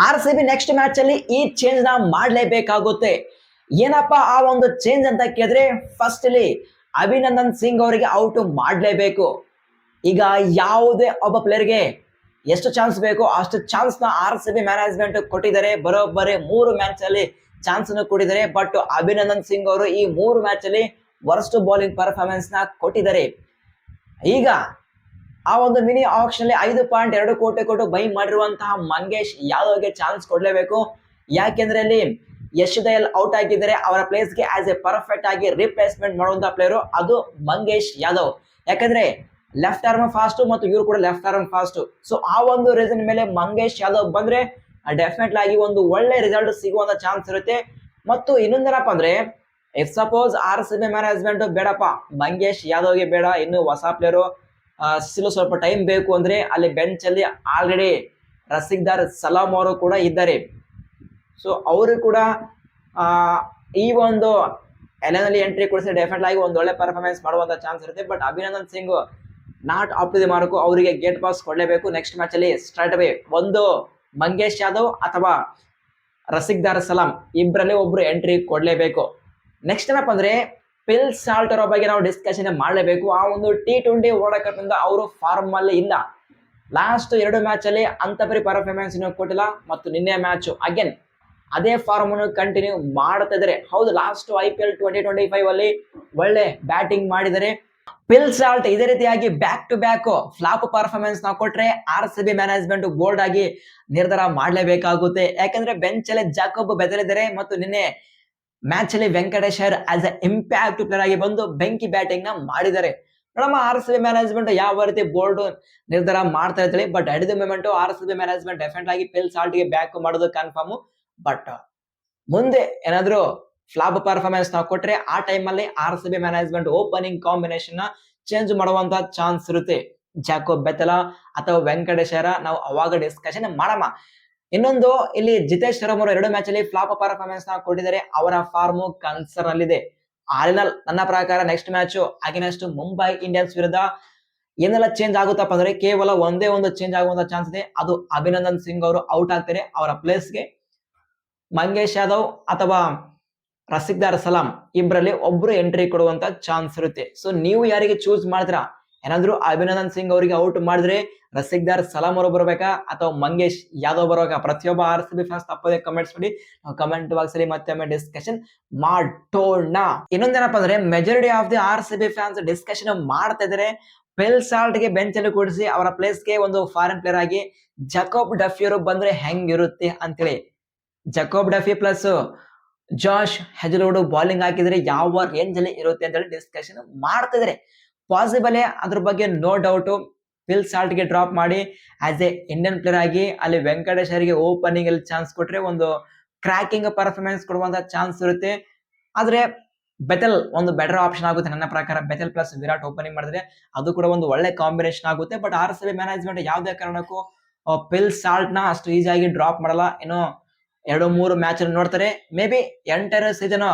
RCB next match ಅಲ್ಲಿ ಈ change ನ ಮಾಡಲೇಬೇಕಾಗುತ್ತೆ. ಏನಪ್ಪಾ ಆ ಒಂದು ಚೇಂಜ್ ಅಂತ ಕೇಳಿದ್ರೆ ಫಸ್ಟ್ ಅಲ್ಲಿ ಅಭಿನಂದನ್ ಸಿಂಗ್ ಅವರಿಗೆ ಔಟ್ ಮಾಡಲೇಬೇಕು. ಈಗ ಯಾವುದೇ ಒಬ್ಬ ಪ್ಲೇಯರ್ಗೆ ಎಷ್ಟು ಚಾನ್ಸ್ ಬೇಕೋ ಅಷ್ಟು ಚಾನ್ಸ್ ನ RCB ಮ್ಯಾನೇಜ್ಮೆಂಟ್ ಕೊಟ್ಟಿದ್ದಾರೆ. ಬರೋಬ್ಬರಿ 3 ಮ್ಯಾಚ್ ಅಲ್ಲಿ ಚಾನ್ಸ್ ಕೊಟ್ಟಿದ್ದಾರೆ. ಬಟ್ ಅಭಿನಂದನ್ ಸಿಂಗ್ ಅವರು ಈ 3 ಮ್ಯಾಚ್ ಅಲ್ಲಿ ವರ್ಸ್ಟ್ ಬೌಲಿಂಗ್ ಪರ್ಫಾರ್ಮೆನ್ಸ್ ನ ಕೊಟ್ಟಿದ್ದಾರೆ. ಈಗ ಆ ಒಂದು ಮಿನಿ ಆಕ್ಷನ್ ಅಲ್ಲಿ 5.2 ಕೋಟಿ ಕೊಟ್ಟು ಬೈ ಮಾಡಿರುವಂತಹ ಮಂಗೇಶ್ ಯಾದವ್ಗೆ ಚಾನ್ಸ್ ಕೊಡ್ಲೇಬೇಕು. ಯಾಕೆಂದ್ರೆ ಅಲ್ಲಿ ಯಶ್ ದಯಾಲ್ ಔಟ್ ಆಗಿದ್ದಾರೆ. ಅವರ ಪ್ಲೇಸ್ ಗೆ ಆಸ್ ಎ ಪರ್ಫೆಕ್ಟ್ ಆಗಿ ರಿಪ್ಲೇಸ್ಮೆಂಟ್ ಮಾಡುವಂತಹ ಪ್ಲೇಯರ್ ಅದು ಮಂಗೇಶ್ ಯಾದವ್. ಯಾಕಂದ್ರೆ ಲೆಫ್ಟ್ ಆರ್ಮ್ ಫಾಸ್ಟ್ ಮತ್ತು ಇವರು ಕೂಡ ಲೆಫ್ಟ್ ಆರ್ಮ್ ಫಾಸ್ಟ್. ಸೊ ಆ ಒಂದು ರೀಸನ್ ಮೇಲೆ ಮಂಗೇಶ್ ಯಾದವ್ ಬಂದ್ರೆ ಡೆಫಿನೆಟ್ ಆಗಿ ಒಂದು ಒಳ್ಳೆ ರಿಸಲ್ಟ್ ಸಿಗುವಂತ ಚಾನ್ಸ್ ಇರುತ್ತೆ. ಮತ್ತು ಇನ್ನೊಂದೇನಪ್ಪ ಅಂದ್ರೆ ಇಫ್ ಸಪೋಸ್ RCB ಮ್ಯಾನೇಜ್ಮೆಂಟ್ ಬೇಡಪ್ಪ ಮಂಗೇಶ್ ಯಾದವ್ಗೆ ಬೇಡ, ಇನ್ನು ಹೊಸ ಪ್ಲೇಯರು ಸ್ವಲ್ಪ ಟೈಮ್ ಬೇಕು ಅಂದ್ರೆ ಅಲ್ಲಿ ಬೆಂಚ್ ಅಲ್ಲಿ ಆಲ್ರೆಡಿ ರಸಿಕ್ದಾರ್ ಸಲಾಂ ಅವರು ಕೂಡ ಇದ್ದಾರೆ. ಸೊ ಅವರು ಕೂಡ ಈ ಒಂದು ಎಲೆನಲ್ಲಿ ಎಂಟ್ರಿ ಕೊಡಿಸಿ ಡೆಫಿನೆಟ್ ಆಗಿ ಒಂದು ಒಳ್ಳೆ ಪರ್ಫಾರ್ಮೆನ್ಸ್ ಮಾಡುವಂತ ಚಾನ್ಸ್ ಇರುತ್ತೆ. But Abhinandan Singh not up to the mark, ಅವರಿಗೆ ಗೇಟ್ ಪಾಸ್ ಕೊಡಲೇಬೇಕು. ನೆಕ್ಸ್ಟ್ ಮ್ಯಾಚ್ ಅಲ್ಲಿ ಸ್ಟ್ರೈಟ್ ಅವೇ ಒಂದು ಮಂಗೇಶ್ ಯಾದವ್ ಅಥವಾ ರಸಿಕ್ದಾರ್ ಸಲಾಂ ಇಬ್ಬರಲ್ಲಿ ಒಬ್ರು ಎಂಟ್ರಿ ಕೊಡಲೇಬೇಕು. ನೆಕ್ಸ್ಟ್ ಏನಪ್ಪ ಅಂದ್ರೆ ಫಿಲ್ ಸಾಲ್ಟ್ ಅವರ ಬಗ್ಗೆ ನಾವು ಡಿಸ್ಕಷನ್ ಮಾಡಲೇಬೇಕು. ಆ ಒಂದು T20 ವರ್ಲ್ಡ್ ಕಪ್ ಇಂದ ಅವರು ಫಾರ್ಮ್ ಅಲ್ಲಿ ಇಲ್ಲ. ಲಾಸ್ಟ್ 2 ಮ್ಯಾಚ್ ಅಲ್ಲಿ ಅಂತಪರಿ ಪರ್ಫಾರ್ಮೆನ್ಸ್ ಕೊಟ್ಟಿಲ್ಲ. ಮತ್ತು ನಿನ್ನೆ ಮ್ಯಾಚ್ ಅಗೇನ್ ಅದೇ ಫಾರ್ಮ್ ಅನ್ನು ಕಂಟಿನ್ಯೂ ಮಾಡ್ತಾ ಇದ್ದಾರೆ. ಹೌದು, ಲಾಸ್ಟ್ IPL 2025 ಅಲ್ಲಿ ಒಳ್ಳೆ ಬ್ಯಾಟಿಂಗ್ ಮಾಡಿದರೆ. ಫಿಲ್ ಸಾಲ್ಟ್ ಇದೇ ರೀತಿಯಾಗಿ back to back flop performance ನಾವು ಕೊಟ್ರೆ RCB ಮ್ಯಾನೇಜ್ಮೆಂಟ್ ಬೋಲ್ಡ್ ಆಗಿ ನಿರ್ಧಾರ ಮಾಡಲೇಬೇಕಾಗುತ್ತೆ. ಯಾಕಂದ್ರೆ ಬೆಂಚ್ ಅಲ್ಲಿ ಜಾಕೋಬ್ ಬೆದರಿದ್ದಾರೆ ಮತ್ತು ನಿನ್ನೆ ಮ್ಯಾಚ್ ಅಲ್ಲಿ Venkatesh Iyer as A impact player ಆಗಿ ಬಂದು ಬೆಂಕಿ ಬ್ಯಾಟಿಂಗ್ ನ ಮಾಡಿದ್ದಾರೆ. ನಮ್ಮ RCB ಮ್ಯಾನೇಜ್ಮೆಂಟ್ ಯಾವ ರೀತಿ ಬೋಲ್ಡ್ ನಿರ್ಧಾರ ಮಾಡ್ತಾ ಇರ್ತಾರೆ. But at the moment RCB management definite ಆಗಿ ಫಿಲ್ ಸಾಲ್ಟ್ ಗೆ ಬ್ಯಾಕ್ ಮಾಡೋದು ಕನ್ಫರ್ಮ್. ಬಟ್ ಮುಂದೆ ಏನಾದ್ರು ಫ್ಲಾಪ್ ಪರ್ಫಾರ್ಮೆನ್ಸ್ ನಾವು ಕೊಟ್ರೆ ಆ ಟೈಮ್ ಅಲ್ಲಿ RCB ಮ್ಯಾನೇಜ್ಮೆಂಟ್ ಓಪನಿಂಗ್ ಕಾಂಬಿನೇಷನ್ ನ ಚೇಂಜ್ ಮಾಡುವಂತ ಚಾನ್ಸ್ ಇರುತ್ತೆ. ಜಾಕೋಬ್ ಬೆತಲ ಅಥವಾ ವೆಂಕಟೇಶ್ ಅಯ್ಯರ್ ನಾವು ಅವಾಗ ಡಿಸ್ಕಷನ್ ಮಾಡಮ್ಮ. ಇನ್ನೊಂದು ಇಲ್ಲಿ ಜಿತೇಶ್ ಶರ್ಮಾ ಅವರು 2 ಮ್ಯಾಚ್ ಅಲ್ಲಿ ಫ್ಲಾಪ್ ಪರ್ಫಾರ್ಮೆನ್ಸ್ ನ ಕೊಟ್ಟಿದ್ದಾರೆ. ಅವರ ಫಾರ್ಮ್ ಕನ್ಸರ್ನ್ ಅಲ್ಲಿದೆ. ಆಲ್ನಲ್ ನನ್ನ ಪ್ರಕಾರ next match against Mumbai Indians ವಿರುದ್ಧ ಏನೆಲ್ಲ ಚೇಂಜ್ ಆಗುತ್ತಪ್ಪ ಅಂದ್ರೆ ಕೇವಲ ಒಂದೇ ಒಂದು ಚೇಂಜ್ ಆಗುವಂತ ಚಾನ್ಸ್ ಇದೆ. ಅದು ಅಭಿನಂದನ್ ಸಿಂಗ್ ಅವರು ಔಟ್ ಆಗ್ತಾರೆ. ಅವರ ಪ್ಲೇಸ್ಗೆ ಮಂಗೇಶ್ ಯಾದವ್ ಅಥವಾ ರಸಿಕ್ದಾರ್ ಸಲಾಂ ಇಬ್ಬರಲ್ಲಿ ಒಬ್ರು ಎಂಟ್ರಿ ಕೊಡುವಂತ ಚಾನ್ಸ್ ಇರುತ್ತೆ. ಸೊ ನೀವು ಯಾರಿಗೆ ಚೂಸ್ ಮಾಡ್ತೀರಾ? ಏನಾದ್ರು ಅಭಿನಂದನ್ ಸಿಂಗ್ ಅವರಿಗೆ ಔಟ್ ಮಾಡಿದ್ರೆ ರಸಿಕ್ದಾರ್ ಸಲಾಂ ಅವರು ಬರ್ಬೇಕಾ ಅಥವಾ ಮಂಗೇಶ್ ಯಾದವ್ ಬರ್ಬೇಕಾ? ಪ್ರತಿಯೊಬ್ಬ RCB ಫ್ಯಾನ್ಸ್ ತಪ್ಪದೆ ಕಮೆಂಟ್ಸ್ ಮಾಡಿ. ನಾವು ಕಮೆಂಟ್ ಬಾಕ್ಸ್ ಅಲ್ಲಿ ಮತ್ತೆ ಡಿಸ್ಕಷನ್ ಮಾಡೋಣ. ಇನ್ನೊಂದೇನಪ್ಪ ಅಂದ್ರೆ majority of the RCB fans discussion ಮಾಡ್ತಾ ಇದಾರೆ ಫಿಲ್ ಸಾಲ್ಟ್ ಗೆ ಬೆಂಚ್ ಅಲ್ಲಿ ಕೂಡಿಸಿ ಅವರ ಪ್ಲೇಸ್ ಗೆ ಒಂದು ಫಾರಿನ್ ಪ್ಲೇಯರ್ ಆಗಿ ಜಾಕೋಬ್ ಡಫಿ ಅವರು ಬಂದ್ರೆ ಹೆಂಗಿರುತ್ತೆ ಅಂತೇಳಿ. Jacob Duffy plus Josh Hazlewood bowling ಹಾಕಿದ್ರೆ ಯಾವ ರೇಂಜ್ ಅಲ್ಲಿ ಇರುತ್ತೆ ಅಂತ ಹೇಳಿ ಡಿಸ್ಕಷನ್ ಮಾಡ್ತಾ ಇದಾರೆ. ಪಾಸಿಬಲ್ ಅದ್ರ ಬಗ್ಗೆ ನೋ ಡೌಟ್ ಫಿಲ್ ಸಾಲ್ಟ್ ಗೆ ಡ್ರಾಪ್ ಮಾಡಿ ಆಸ್ ಎ ಇಂಡಿಯನ್ ಪ್ಲೇಯರ್ ಆಗಿ ಅಲ್ಲಿ ವೆಂಕಟೇಶ್ ಅವರಿಗೆ ಓಪನಿಂಗ್ ಅಲ್ಲಿ ಚಾನ್ಸ್ ಕೊಟ್ರೆ ಒಂದು ಕ್ರಾಕಿಂಗ್ ಪರ್ಫಾರ್ಮೆನ್ಸ್ ಕೊಡುವಂತ ಚಾನ್ಸ್ ಇರುತ್ತೆ. ಆದ್ರೆ ಬೆತಲ್ ಒಂದು ಬೆಟರ್ ಆಪ್ಷನ್ ಆಗುತ್ತೆ ನನ್ನ ಪ್ರಕಾರ. ಬೆತಲ್ ಪ್ಲಸ್ ವಿರಾಟ್ ಓಪನಿಂಗ್ ಮಾಡಿದ್ರೆ ಅದು ಕೂಡ ಒಂದು ಒಳ್ಳೆ ಕಾಂಬಿನೇಷನ್ ಆಗುತ್ತೆ. ಬಟ್ RCB ಮ್ಯಾನೇಜ್ಮೆಂಟ್ ಯಾವುದೇ ಕಾರಣಕ್ಕೂ ಫಿಲ್ ಸಾಲ್ಟ್ ನ ಅಷ್ಟು ಈಸಿಯಾಗಿ ಡ್ರಾಪ್ ಮಾಡಲ್ಲ. ಇನ್ನು 2-3 ಮ್ಯಾಚ್ ನೋಡ್ತಾರೆ. May be enter season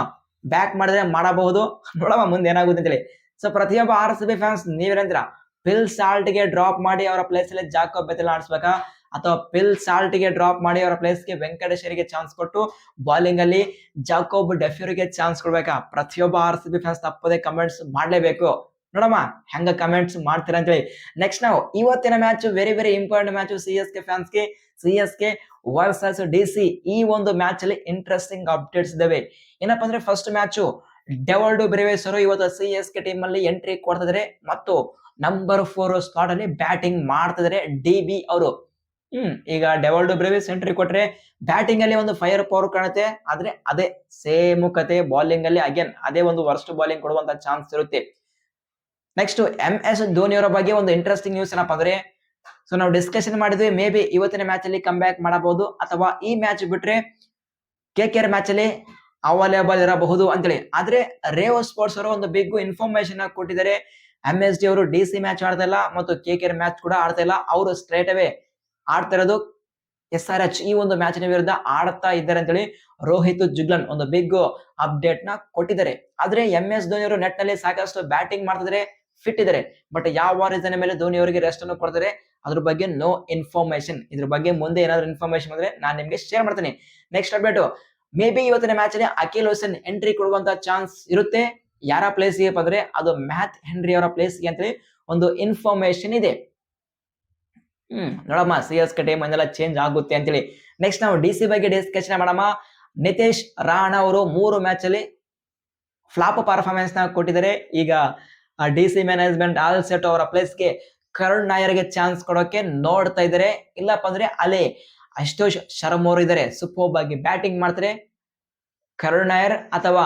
back ಮಾಡಿದ್ರೆ ಮಾಡಬಹುದು. ನೋಡಮ್ಮ ಮುಂದೆ ಏನಾಗುತ್ತೆ ಅಂತೇಳಿ. ಸೊ ಪ್ರತಿಯೊಬ್ಬ RCB ಫ್ಯಾನ್ಸ್ ನೀವೇನಂತೀರಾ? ಫಿಲ್ ಸಾಲ್ಟ್ ಗೆ ಡ್ರಾಪ್ ಮಾಡಿ ಅವರ ಪ್ಲೇಸ್ ಅಲ್ಲಿ ಜಾಕೋಬ್ ಬೆತಲ್ ಆಡಿಸ್ಬೇಕಾ ಅಥವಾ ಫಿಲ್ ಸಾಲ್ಟ್ ಗೆ ಡ್ರಾಪ್ ಮಾಡಿ ಅವರ ಪ್ಲೇಸ್ ಗೆ ವೆಂಕಟೇಶ್ ಅವರಿಗೆ ಚಾನ್ಸ್ ಕೊಟ್ಟು ಬಾಲಿಂಗ್ ಅಲ್ಲಿ ಜಾಕೋಬ್ ಡಫಿ ಅವರಿಗೆ ಚಾನ್ಸ್ ಕೊಡ್ಬೇಕಾ? ಪ್ರತಿಯೊಬ್ಬ RCB ಫ್ಯಾನ್ಸ್ ತಪ್ಪದೆ ಕಮೆಂಟ್ಸ್ ಮಾಡ್ಲೇಬೇಕು. ನೋಡಮ್ಮ ಹೆಂಗ ಕಮೆಂಟ್ಸ್ ಮಾಡ್ತೀರಾ ಅಂತೇಳಿ. ನೆಕ್ಸ್ಟ್ ನಾವು ಇವತ್ತಿನ match very very important match CSK fans ಗೆ. CSK ವರ್ಸಸ್ DC ಈ ಒಂದು ಮ್ಯಾಚ್ ಅಲ್ಲಿ ಇಂಟ್ರೆಸ್ಟಿಂಗ್ ಅಪ್ಡೇಟ್ಸ್ ಇದಾವೆ. ಏನಪ್ಪಾ ಅಂದ್ರೆ ಫಸ್ಟ್ ಮ್ಯಾಚ್ ಡೆವಾಲ್ಡೋ ಬ್ರೇವಿಸ್ ಅವರು ಇವತ್ತು CSK ಟೀಮ್ ಅಲ್ಲಿ ಎಂಟ್ರಿ ಕೊಡ್ತಿದ್ದಾರೆ ಮತ್ತು ನಂಬರ್ 4 ಸ್ಲಾಟ್ ಅಲ್ಲಿ ಬ್ಯಾಟಿಂಗ್ ಮಾಡ್ತಿದ್ದಾರೆ DB ಅವರು. ಈಗ ಡೆವಾಲ್ಡೋ ಬ್ರೇವಿಸ್ ಎಂಟ್ರಿ ಕೊಟ್ರೆ ಬ್ಯಾಟಿಂಗ್ ಅಲ್ಲಿ ಒಂದು ಫೈರ್ ಪವರ್ ಕಾಣುತ್ತೆ. ಆದ್ರೆ ಅದೇ ಸೇಮ್ ಕತೆ ಬಾಲಿಂಗ್ ಅಲ್ಲಿ ಅಗೇನ್ ಅದೇ ಒಂದು ವರ್ಸ್ಟ್ ಬಾಲಿಂಗ್ ಕೊಡುವಂತ ಚಾನ್ಸ್ ಇರುತ್ತೆ. ನೆಕ್ಸ್ಟ್ MS ಧೋನಿ ಅವರ ಬಗ್ಗೆ ಒಂದು ಇಂಟ್ರೆಸ್ಟಿಂಗ್ ನ್ಯೂಸ್ ಏನಪ್ಪಾ ಅಂದ್ರೆ ಸೊ ನಾವು ಡಿಸ್ಕಷನ್ ಮಾಡಿದ್ವಿ ಮೇ ಬಿ ಇವತ್ತಿನ ಮ್ಯಾಚ್ ಅಲ್ಲಿ ಕಮ್ ಬ್ಯಾಕ್ ಮಾಡಬಹುದು ಅಥವಾ ಈ ಮ್ಯಾಚ್ ಬಿಟ್ರೆ KKR ಮ್ಯಾಚ್ ಅಲ್ಲಿ ಅವೈಲೇಬಲ್ ಇರಬಹುದು ಅಂತೇಳಿ. ಆದ್ರೆ ರೇವ್ ಸ್ಪೋರ್ಟ್ಸ್ ಅವರು ಒಂದು ಬಿಗ್ ಇನ್ಫಾರ್ಮೇಶನ್ ಕೊಟ್ಟಿದ್ದಾರೆ. MSD ಅವರು DC ಮ್ಯಾಚ್ ಆಡ್ತಾ ಇಲ್ಲ ಮತ್ತು KKR ಮ್ಯಾಚ್ ಕೂಡ ಆಡ್ತಾ ಇಲ್ಲ. ಅವರು ಸ್ಟ್ರೇಟ್ ಅವೇ ಆಡ್ತಾ ಇರೋದು SRH ಈ ಒಂದು ಮ್ಯಾಚ್ ನ ವಿರುದ್ಧ ಆಡ್ತಾ ಇದ್ದಾರೆ ಅಂತೇಳಿ ರೋಹಿತ್ ಜುಗ್ಲನ್ ಒಂದು ಬಿಗ್ ಅಪ್ಡೇಟ್ ನ ಕೊಟ್ಟಿದ್ದಾರೆ. ಆದ್ರೆ MS ಧೋನಿ ಅವರು ನೆಟ್ ನಲ್ಲಿ ಸಾಕಷ್ಟು ಬ್ಯಾಟಿಂಗ್ ಮಾಡ್ತಿದ್ರೆ ಫಿಟ್ ಇದ್ದಾರೆ. ಬಟ್ ಯಾವ ರೀಸನ್ ಮೇಲೆ ಧೋನಿ ಅವರಿಗೆ ರೆಸ್ಟ್ ಅನ್ನು ಕೊಡ್ತಾರೆ ಅದ್ರ ಬಗ್ಗೆ ನೋ ಇನ್ಫಾರ್ಮೇಶನ್. ಇದ್ರ ಬಗ್ಗೆ ಮುಂದೆ ಏನಾದ್ರು ಇನ್ಫಾರ್ಮೇಶನ್ ಬಂದ್ರೆ ನಾನು ನಿಮ್ಗೆ ಶೇರ್ ಮಾಡ್ತೀನಿ. ನೆಕ್ಸ್ಟ್ ಅಪ್ಡೇಟ್, ಮೇ ಬಿ ಇವತ್ತಿನ ಮ್ಯಾಚ್ ಅಲ್ಲಿ ಅಖಿಲ್ ಹುಸೇನ್ ಎಂಟ್ರಿ ಕೊಡುವಂತ ಚಾನ್ಸ್ ಇರುತ್ತೆ. ಯಾರ ಪ್ಲೇಸ್ಗೆ ಬಂದ್ರೆ ಅದು ಮ್ಯಾಥ್ ಹೆನ್ರಿ ಅವರ ಪ್ಲೇಸ್ಗೆ ಅಂತೇಳಿ ಒಂದು ಇನ್ಫಾರ್ಮೇಶನ್ ಇದೆ. ನೋಡಮ್ಮ CSK ಟೀಮ್ ಅನ್ನೆಲ್ಲ ಚೇಂಜ್ ಆಗುತ್ತೆ ಅಂತೇಳಿ. ನೆಕ್ಸ್ಟ್ ನಾವು DC ಬಗ್ಗೆ ಡಿಸ್ಕಷನ್ ಮಾಡಮ್ಮ. ನಿತೇಶ್ ರಾಣಾ ಅವರು 3 ಮ್ಯಾಚ್ ಅಲ್ಲಿ ಫ್ಲಾಪ್ ಪರ್ಫಾರ್ಮೆನ್ಸ್ ನ ಕೊಟ್ಟಿದ್ದಾರೆ. ಈಗ DC ಮ್ಯಾನೇಜ್ಮೆಂಟ್ ಆಲ್ ಸೆಟ್ ಅವರ ಪ್ಲೇಸ್ಗೆ ಕರುಣ್ ನಾಯರ್ಗೆ ಚಾನ್ಸ್ ಕೊಡೋಕೆ ನೋಡ್ತಾ ಇದ್ದಾರೆ. ಇಲ್ಲಪ್ಪ ಅಂದ್ರೆ ಅಲ್ಲಿ ಅಶುತೋಷ್ ಶರ್ಮಾ ಅವರು ಇದ್ದಾರೆ, ಸೂಪರ್ ಆಗಿ ಬ್ಯಾಟಿಂಗ್ ಮಾಡ್ತಾರೆ. ಕರುಣ್ ನಾಯರ್ ಅಥವಾ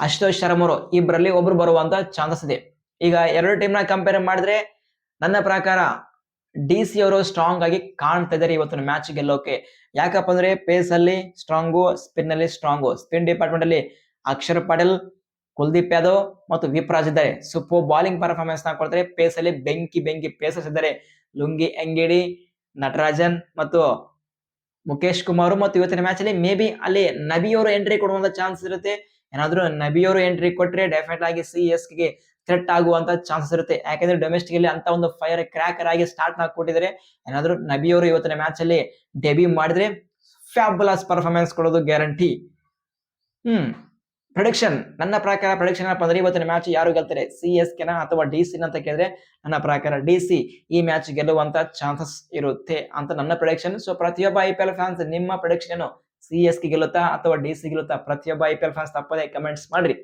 ಅಶುತೋಷ್ ಶರ್ಮಾ ಅವರು ಇಬ್ಬರಲ್ಲಿ ಒಬ್ರು ಬರುವಂತ ಚಾನ್ಸಸ್ ಇದೆ. ಈಗ ಎರಡು ಟೀಮ್ ನ ಕಂಪೇರ್ ಮಾಡಿದ್ರೆ ನನ್ನ ಪ್ರಕಾರ DC ಅವರು ಸ್ಟ್ರಾಂಗ್ ಆಗಿ ಕಾಣ್ತಾ ಇದ್ದಾರೆ ಇವತ್ತಿನ ಮ್ಯಾಚ್ ಗೆಲ್ಲೋಕೆ. ಯಾಕಪ್ಪ ಅಂದ್ರೆ ಪೇಸ್ ಅಲ್ಲಿ ಸ್ಟ್ರಾಂಗು, ಸ್ಪಿನ್ ಅಲ್ಲಿ ಸ್ಟ್ರಾಂಗು. ಸ್ಪಿನ್ ಡಿಪಾರ್ಟ್ಮೆಂಟ್ ಅಲ್ಲಿ ಅಕ್ಷರ್ ಪಟೇಲ್, ಕುಲ್ದೀಪ್ ಯಾದವ್ ಮತ್ತು ವಿಪ್ರಾಜ್ ಇದ್ದಾರೆ. ಸೂಪರ್ ಬಾಲಿಂಗ್ ಪರ್ಫಾರ್ಮೆನ್ಸ್ ನ ಕೊಡ್ತಾರೆ. ಪೇಸ್ ಅಲ್ಲಿ ಬೆಂಕಿ ಪೇಸರ್ಸ್ ಇದ್ದಾರೆ. ಲುಂಗಿ ಎಂಗಿಡಿ, ನಟರಾಜನ್ ಮತ್ತು ಮುಖೇಶ್ ಕುಮಾರ್. ಮತ್ತು ಇವತ್ತಿನ ಮ್ಯಾಚ್ ಅಲ್ಲಿ ಮೇ ಬಿ ಅಲ್ಲಿ ನಬಿ ಅವರು ಎಂಟ್ರಿ ಕೊಡುವಂತ ಚಾನ್ಸ್ ಇರುತ್ತೆ. ಏನಾದ್ರು ನಬಿ ಅವರು ಎಂಟ್ರಿ ಕೊಟ್ರೆ ಡೆಫಿನೆಟ್ ಆಗಿ CSK ಗೆ ಥ್ರೆಟ್ ಆಗುವಂತ ಚಾನ್ಸಸ್ ಇರುತ್ತೆ. ಯಾಕಂದ್ರೆ ಡೊಮೆಸ್ಟಿಕ್ ಅಲ್ಲಿ ಅಂತ ಒಂದು ಫೈರ್ ಕ್ರ್ಯಾಕರ್ ಆಗಿ ಸ್ಟಾರ್ಟ್ ನ ಕೊಟ್ಟಿದ್ದಾರೆ. ಏನಾದ್ರು ನಬಿ ಅವರು ಇವತ್ತಿನ ಮ್ಯಾಚ್ ಅಲ್ಲಿ ಡೆಬ್ಯೂ ಮಾಡಿದ್ರೆ ಫ್ಯಾಬುಲಸ್ ಪರ್ಫಾರ್ಮೆನ್ಸ್ ಕೊಡೋದು ಗ್ಯಾರಂಟಿ. ಪ್ರೊಡಿಕ್ಷನ್, ನನ್ನ ಪ್ರಕಾರ ಪ್ರೊಡಿಕ್ಷನ್ ಏನಪ್ಪ ಅಂದ್ರೆ ಇವತ್ತಿನ ಮ್ಯಾಚ್ ಯಾರು ಗೆಲ್ತಾರೆ, CSK ನ ಅಥವಾ DC ಅಂತ ಕೇಳಿದ್ರೆ ನನ್ನ ಪ್ರಕಾರ DC ಈ ಮ್ಯಾಚ್ ಗೆಲ್ಲುವಂತ ಚಾನ್ಸಸ್ ಇರುತ್ತೆ ಅಂತ ನನ್ನ ಪ್ರೊಡಿಕ್ಷನ್. ಸೊ ಪ್ರತಿಯೊಬ್ಬ IPL ಫ್ಯಾನ್ಸ್ ನಿಮ್ಮ ಪ್ರೊಡಿಕ್ಷನ್ ಏನು, CSK ಗೆಲ್ಲುತ್ತಾ ಅಥವಾ DC ಗೆಲ್ಲುತ್ತಾ? ಪ್ರತಿಯೊಬ್ಬ IPL ಫ್ಯಾನ್ಸ್ ತಪ್ಪದೆ ಕಮೆಂಟ್ಸ್ ಮಾಡ್ರಿ.